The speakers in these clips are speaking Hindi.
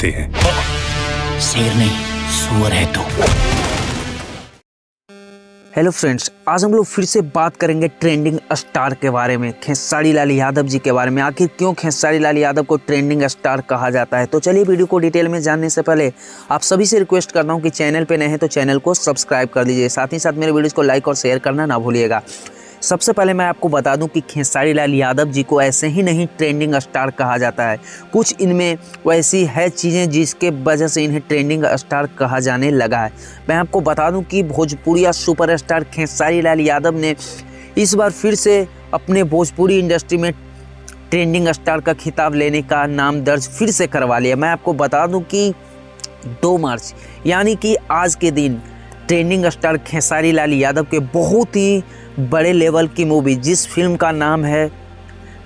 कहते हैं। शेर नहीं, सूअर है तू। हेलो फ्रेंड्स, आज हम लोग फिर से बात करेंगे ट्रेंडिंग स्टार के बारे में, खेसारी लाल यादव जी के बारे में। आखिर क्यों खेसारी लाल यादव को ट्रेंडिंग स्टार कहा जाता है। तो चलिए वीडियो को डिटेल में जानने से पहले आप सभी से रिक्वेस्ट करता हूं कि चैनल पे नए हैं तो चैनल को सब्सक्राइब कर लीजिए, साथ ही साथ मेरे वीडियोज़ को लाइक और शेयर करना ना भूलिएगा। सबसे पहले मैं आपको बता दूं कि खेसारी लाल यादव जी को ऐसे ही नहीं ट्रेंडिंग स्टार कहा जाता है, कुछ इनमें वैसी है चीज़ें जिसके वजह से इन्हें ट्रेंडिंग स्टार कहा जाने लगा है। मैं आपको बता दूं कि भोजपुरिया सुपरस्टार खेसारी लाल यादव ने इस बार फिर से अपने भोजपुरी इंडस्ट्री में ट्रेंडिंग स्टार का खिताब लेने का नाम दर्ज फिर से करवा लिया। मैं आपको बता दूँ कि 2 मार्च यानी कि आज के दिन ट्रेंडिंग स्टार खेसारी लाल यादव के बहुत ही बड़े लेवल की मूवी, जिस फिल्म का नाम है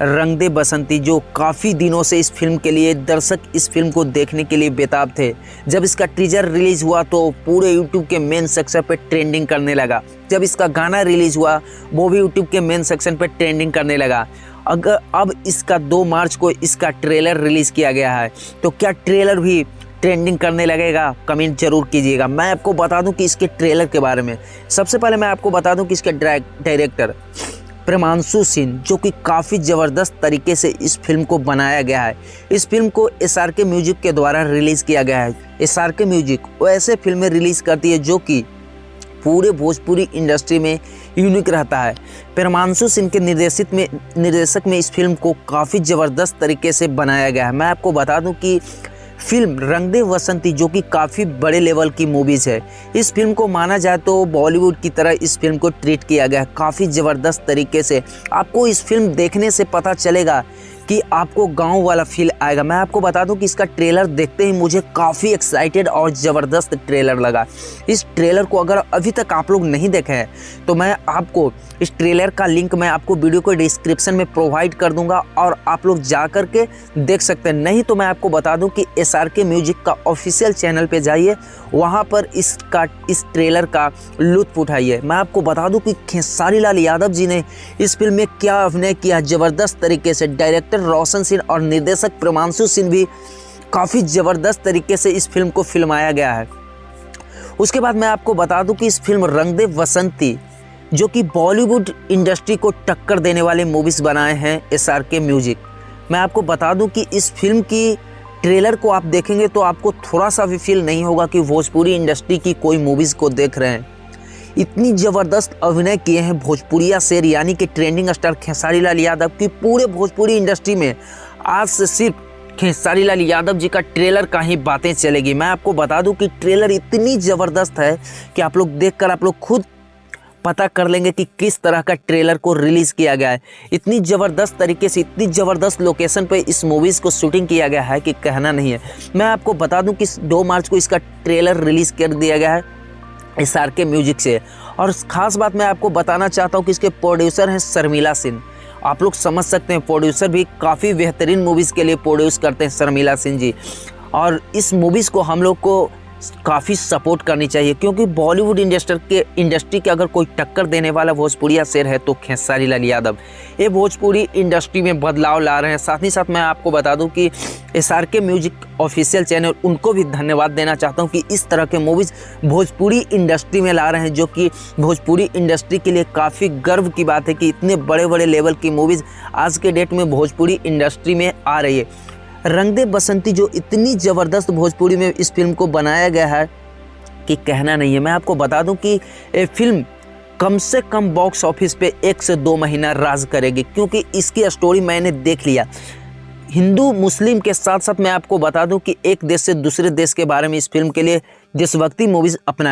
रंग दे बसंती, जो काफ़ी दिनों से इस फिल्म के लिए दर्शक इस फिल्म को देखने के लिए बेताब थे। जब इसका टीजर रिलीज़ हुआ तो पूरे यूट्यूब के मेन सेक्शन पे ट्रेंडिंग करने लगा। जब इसका गाना रिलीज़ हुआ वो भी यूट्यूब के मेन सेक्शन पे ट्रेंडिंग करने लगा। अगर अब इसका 2 मार्च को इसका ट्रेलर रिलीज़ किया गया है, तो क्या ट्रेलर भी ट्रेंडिंग करने लगेगा? कमेंट जरूर कीजिएगा। मैं आपको बता दूं कि इसके ट्रेलर के बारे में सबसे पहले मैं आपको बता दूं कि इसके डायरेक्टर प्रेमांशु सिंह, जो कि काफ़ी ज़बरदस्त तरीके से इस फिल्म को बनाया गया है। इस फिल्म को SRK म्यूजिक के द्वारा रिलीज़ किया गया है। SRK म्यूजिक वो ऐसे फिल्में रिलीज़ करती है जो कि पूरे भोजपुरी इंडस्ट्री में यूनिक रहता है। प्रेमांशु सिंह के निर्देशक में इस फिल्म को काफ़ी ज़बरदस्त तरीके से बनाया गया है। मैं आपको बता दूं कि फिल्म रंग दे बसंती, जो कि काफ़ी बड़े लेवल की मूवीज़ है, इस फिल्म को माना जाए तो बॉलीवुड की तरह इस फिल्म को ट्रीट किया गया है काफ़ी ज़बरदस्त तरीके से। आपको इस फिल्म देखने से पता चलेगा कि आपको गांव वाला फील आएगा। मैं आपको बता दूं कि इसका ट्रेलर देखते ही मुझे काफ़ी एक्साइटेड और ज़बरदस्त ट्रेलर लगा। इस ट्रेलर को अगर अभी तक आप लोग नहीं देखे हैं तो मैं आपको इस ट्रेलर का लिंक मैं आपको वीडियो को डिस्क्रिप्शन में प्रोवाइड कर दूंगा और आप लोग जा कर के देख सकते हैं। नहीं तो मैं आपको बता दूं कि SRK म्यूजिक का ऑफिशियल चैनल पे जाइए, वहाँ पर इस ट्रेलर का लुत्फ उठाइए। मैं आपको बता दूं कि खेसारी लाल यादव जी ने इस फिल्म में क्या अभिनय किया ज़बरदस्त तरीके से। डायरेक्टर रोशन सिंह और निर्देशक प्रेमांशु सिंह भी काफ़ी ज़बरदस्त तरीके से इस फिल्म को फिल्माया गया है। उसके बाद मैं आपको बता दूं कि इस फिल्म रंग दे बसंती, जो कि बॉलीवुड इंडस्ट्री को टक्कर देने वाले मूवीज़ बनाए हैं SRK म्यूजिक। मैं आपको बता दूं कि इस फिल्म की ट्रेलर को आप देखेंगे तो आपको थोड़ा सा भी फील नहीं होगा कि भोजपुरी इंडस्ट्री की कोई मूवीज़ को देख रहे हैं। इतनी ज़बरदस्त अभिनय किए हैं भोजपुरिया शेर यानी कि ट्रेंडिंग स्टार खेसारी लाल यादव की पूरे भोजपुरी इंडस्ट्री में आज से सिर्फ खेसारी लाल यादव जी का ट्रेलर का ही बातें चलेगी। मैं आपको बता दूं कि ट्रेलर इतनी ज़बरदस्त है कि आप लोग देखकर आप लोग खुद पता कर लेंगे कि किस तरह का ट्रेलर को रिलीज़ किया गया है। इतनी ज़बरदस्त तरीके से, इतनी ज़बरदस्त लोकेशन पे इस मूवीज़ को शूटिंग किया गया है कि कहना नहीं है। मैं आपको बता दूं कि 2 मार्च को इसका ट्रेलर रिलीज़ कर दिया गया है SRK म्यूजिक से। और ख़ास बात मैं आपको बताना चाहता हूं कि इसके प्रोड्यूसर हैं शर्मिला सिंह। आप लोग समझ सकते हैं, प्रोड्यूसर भी काफ़ी बेहतरीन मूवीज़ के लिए प्रोड्यूस करते हैं शर्मिला सिंह जी। और इस मूवीज़ को हम लोग को काफ़ी सपोर्ट करनी चाहिए, क्योंकि बॉलीवुड इंडस्ट्री के अगर कोई टक्कर देने वाला भोजपुरिया शेर है तो खेसारी लाल यादव। ये भोजपुरी इंडस्ट्री में बदलाव ला रहे हैं। साथ ही साथ मैं आपको बता दूं कि SRK म्यूजिक ऑफिशियल चैनल, उनको भी धन्यवाद देना चाहता हूं कि इस तरह के मूवीज़ भोजपुरी इंडस्ट्री में ला रहे हैं, जो कि भोजपुरी इंडस्ट्री के लिए काफ़ी गर्व की बात है कि इतने बड़े बड़े लेवल की मूवीज़ आज के डेट में भोजपुरी इंडस्ट्री में आ रही है। रंग दे बसंती जो इतनी ज़बरदस्त भोजपुरी में इस फिल्म को बनाया गया है कि कहना नहीं है। मैं आपको बता दूं कि ये फिल्म कम से कम बॉक्स ऑफिस पे 1 से 2 महीना राज करेगी, क्योंकि इसकी स्टोरी मैंने देख लिया। हिंदू मुस्लिम के साथ साथ मैं आपको बता दूं कि एक देश से दूसरे देश के बारे में इस फिल्म के लिए देशभक्ति मूवीज़ अपना